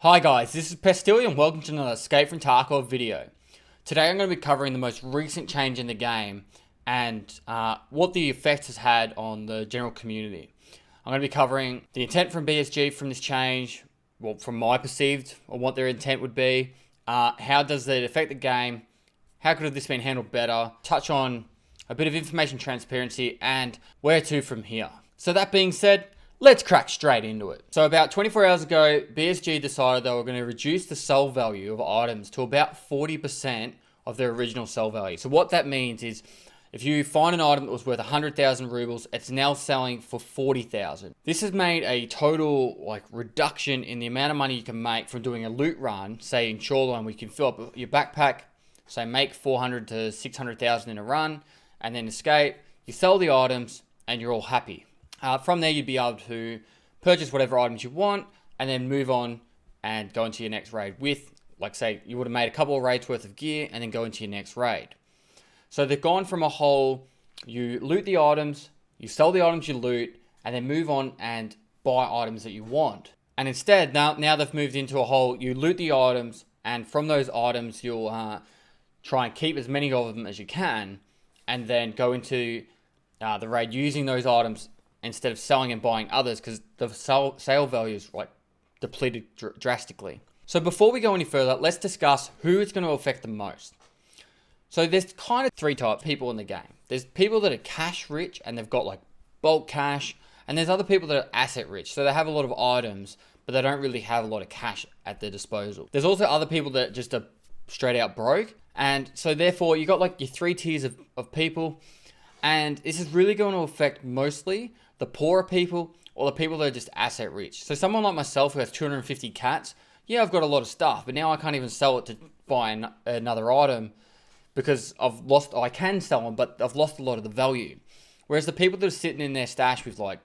Hi guys, this is Pestily and welcome to another Escape from Tarkov video. Today I'm going to be covering the most recent change in the game and what the effect has had on the general community. I'm going to be covering the intent from BSG from this change, well, from my perceived, or what their intent would be. How does it affect the game? How could have this been handled better? Touch on a bit of information transparency and where to from here. So that being said, let's crack straight into it. So about 24 hours ago, BSG decided they were going to reduce the sell value of items to about 40% of their original sell value. So what that means is if you find an item that was worth 100,000 rubles, it's now selling for 40,000. This has made a total reduction in the amount of money you can make from doing a loot run, say in Shoreline, where you can fill up your backpack, say make 400 to 600,000 in a run, and then escape. You sell the items and you're all happy. From there, you'd be able to purchase whatever items you want and then move on and go into your next raid with, say, you would have made a couple of raids worth of gear and then go into your next raid. So they've gone from a whole, you loot the items, you sell the items you loot, and then move on and buy items that you want. And instead, now they've moved into a whole, you loot the items, and from those items, you'll try and keep as many of them as you can, and then go into the raid using those items instead of selling and buying others, because the sale value is depleted drastically. So before we go any further, let's discuss who it's going to affect the most. So there's kind of three types of people in the game. There's people that are cash rich and they've got bulk cash, and there's other people that are asset rich. So they have a lot of items, but they don't really have a lot of cash at their disposal. There's also other people that just are straight out broke. And so therefore you got your three tiers of people. And this is really going to affect mostly the poorer people or the people that are just asset rich. So someone like myself who has 250 cats, yeah, I've got a lot of stuff, but now I can't even sell it to buy another item because I can sell them, but I've lost a lot of the value. Whereas the people that are sitting in their stash with $1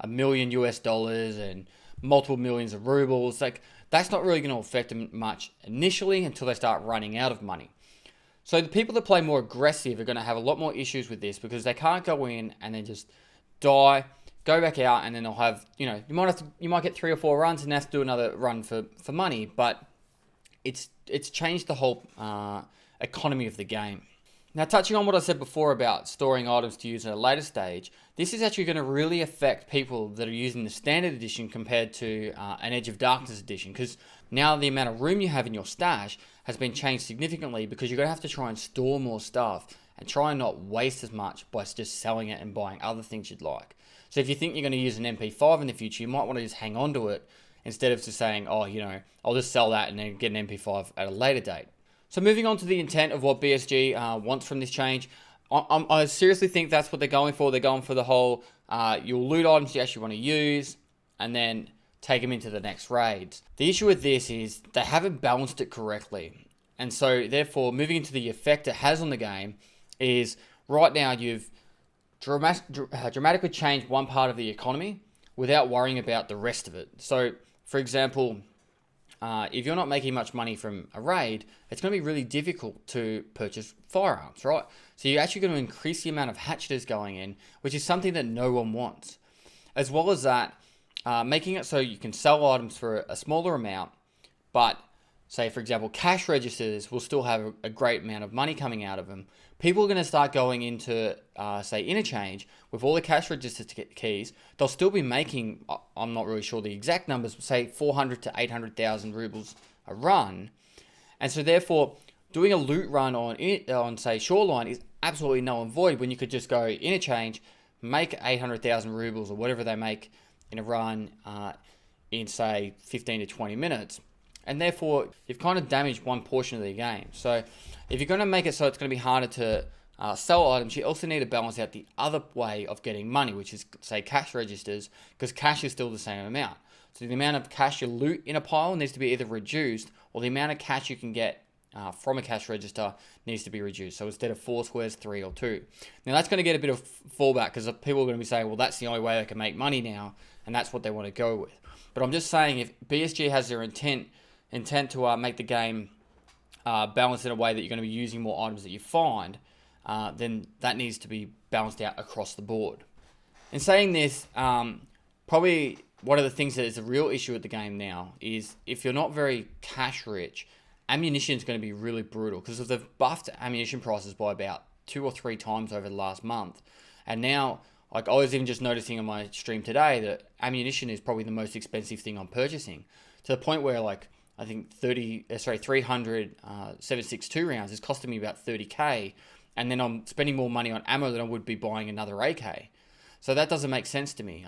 million and multiple millions of rubles, that's not really going to affect them much initially until they start running out of money. So the people that play more aggressive are going to have a lot more issues with this because they can't go in and then just die, go back out, and then they'll have, you might get 3 or 4 runs and have to do another run for money, but it's changed the whole economy of the game. Now, touching on what I said before about storing items to use at a later stage, this is actually going to really affect people that are using the standard edition compared to an Edge of Darkness edition, because now the amount of room you have in your stash has been changed significantly because you're going to have to try and store more stuff and try and not waste as much by just selling it and buying other things you'd like. So if you think you're going to use an MP5 in the future, you might want to just hang on to it instead of just saying, I'll just sell that and then get an MP5 at a later date. So moving on to the intent of what BSG wants from this change, I seriously think that's what they're going for. They're going for the whole, you'll loot items you actually want to use and then take them into the next raids. The issue with this is they haven't balanced it correctly. And so therefore, moving into the effect it has on the game is right now you've dramatically changed one part of the economy without worrying about the rest of it. So, for example, if you're not making much money from a raid, it's going to be really difficult to purchase firearms, right? So you're actually going to increase the amount of hatcheters going in, which is something that no one wants. As well as that, making it so you can sell items for a smaller amount, but say, for example, cash registers will still have a great amount of money coming out of them. People are going to start going into, say, interchange with all the cash register keys. They'll still be making, I'm not really sure the exact numbers, but say 400 to 800,000 rubles a run. And so therefore, doing a loot run on say, Shoreline is absolutely null and void when you could just go interchange, make 800,000 rubles or whatever they make in a run in, say, 15 to 20 minutes. And therefore, you've kind of damaged one portion of the game. So if you're going to make it so it's going to be harder to sell items, you also need to balance out the other way of getting money, which is, say, cash registers, because cash is still the same amount. So the amount of cash you loot in a pile needs to be either reduced, or the amount of cash you can get from a cash register needs to be reduced. So instead of 4 squares, 3 or 2. Now that's going to get a bit of fallback because people are going to be saying, well, that's the only way they can make money now, and that's what they want to go with. But I'm just saying, if BSG has their intent to make the game balanced in a way that you're going to be using more items that you find, then that needs to be balanced out across the board. In saying this, probably one of the things that is a real issue with the game now is if you're not very cash rich, ammunition is going to be really brutal because they've buffed ammunition prices by about 2 or 3 times over the last month. And now, like I was even just noticing on my stream today that ammunition is probably the most expensive thing I'm purchasing, to the point where like I think 300 7.62 rounds is costing me about 30k, and then I'm spending more money on ammo than I would be buying another AK. So that doesn't make sense to me.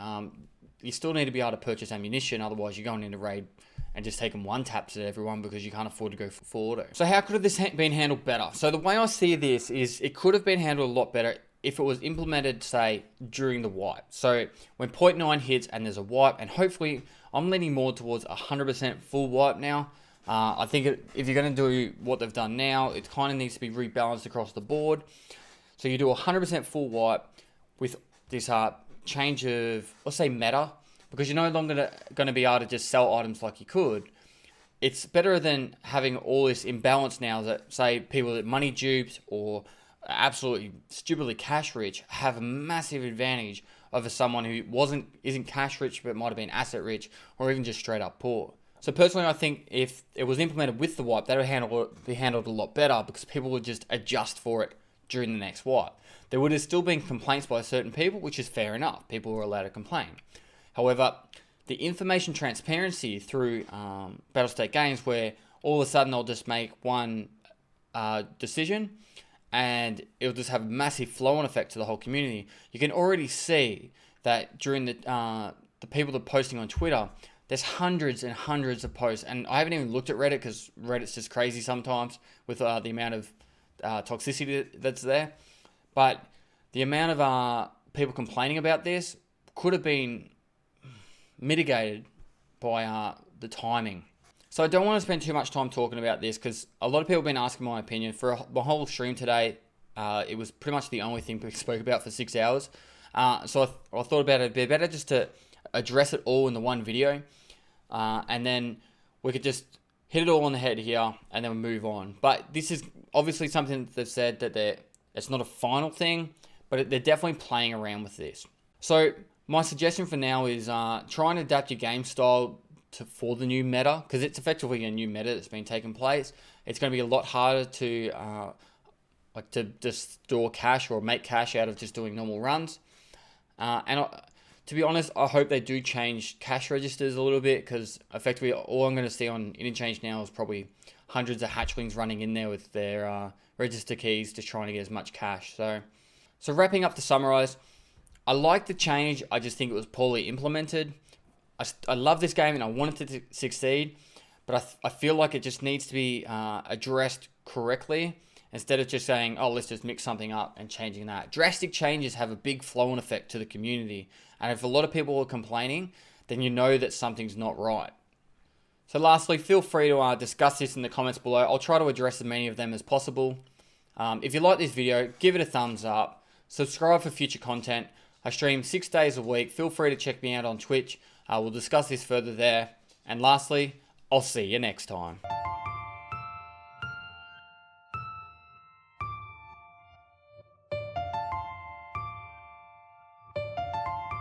You still need to be able to purchase ammunition, otherwise you're going into raid and just taking one taps at everyone because you can't afford to go full auto. So how could have this been handled better? So the way I see this is it could have been handled a lot better if it was implemented, say, during the wipe. So when 0.9 hits and there's a wipe, and hopefully I'm leaning more towards 100% full wipe now. I think if you're going to do what they've done now, it kind of needs to be rebalanced across the board. So you do 100% full wipe with this change of, let's say, meta, because you're no longer going to be able to just sell items like you could. It's better than having all this imbalance now that, say, people that money dupes or absolutely stupidly cash rich have a massive advantage over someone who isn't cash rich but might have been asset rich or even just straight up poor. So personally, I think if it was implemented with the wipe, that would be handled a lot better because people would just adjust for it during the next wipe. There would have still been complaints by certain people, which is fair enough. People were allowed to complain. However, the information transparency through Battlestate games, where all of a sudden they'll just make one decision and it'll just have a massive flow-on effect to the whole community. You can already see that during the people that are posting on Twitter, there's hundreds and hundreds of posts, and I haven't even looked at Reddit because Reddit's just crazy sometimes with the amount of toxicity that's there. But the amount of people complaining about this could have been mitigated by the timing. So I don't want to spend too much time talking about this because a lot of people have been asking my opinion. For my whole stream today, it was pretty much the only thing we spoke about for 6 hours. So I thought about it'd be better just to address it all in the one video. And then we could just hit it all on the head here and then move on. But this is obviously something that they've said that it's not a final thing, but they're definitely playing around with this. So my suggestion for now is try and adapt your game style for the new meta, because it's effectively a new meta that's been taking place. It's going to be a lot harder to just store cash or make cash out of just doing normal runs. To be honest, I hope they do change cash registers a little bit, because effectively all I'm going to see on Interchange now is probably hundreds of hatchlings running in there with their register keys just trying to get as much cash. So wrapping up to summarize, I like the change. I just think it was poorly implemented. I love this game and I want it to succeed, but I feel like it just needs to be addressed correctly instead of just saying, oh, let's just mix something up and changing that. Drastic changes have a big flow-on effect to the community, and if a lot of people are complaining, then you know that something's not right. So lastly, feel free to discuss this in the comments below. I'll try to address as many of them as possible. If you like this video, give it a thumbs up. Subscribe for future content. I stream 6 days a week. Feel free to check me out on Twitch. We'll discuss this further there. And lastly, I'll see you next time.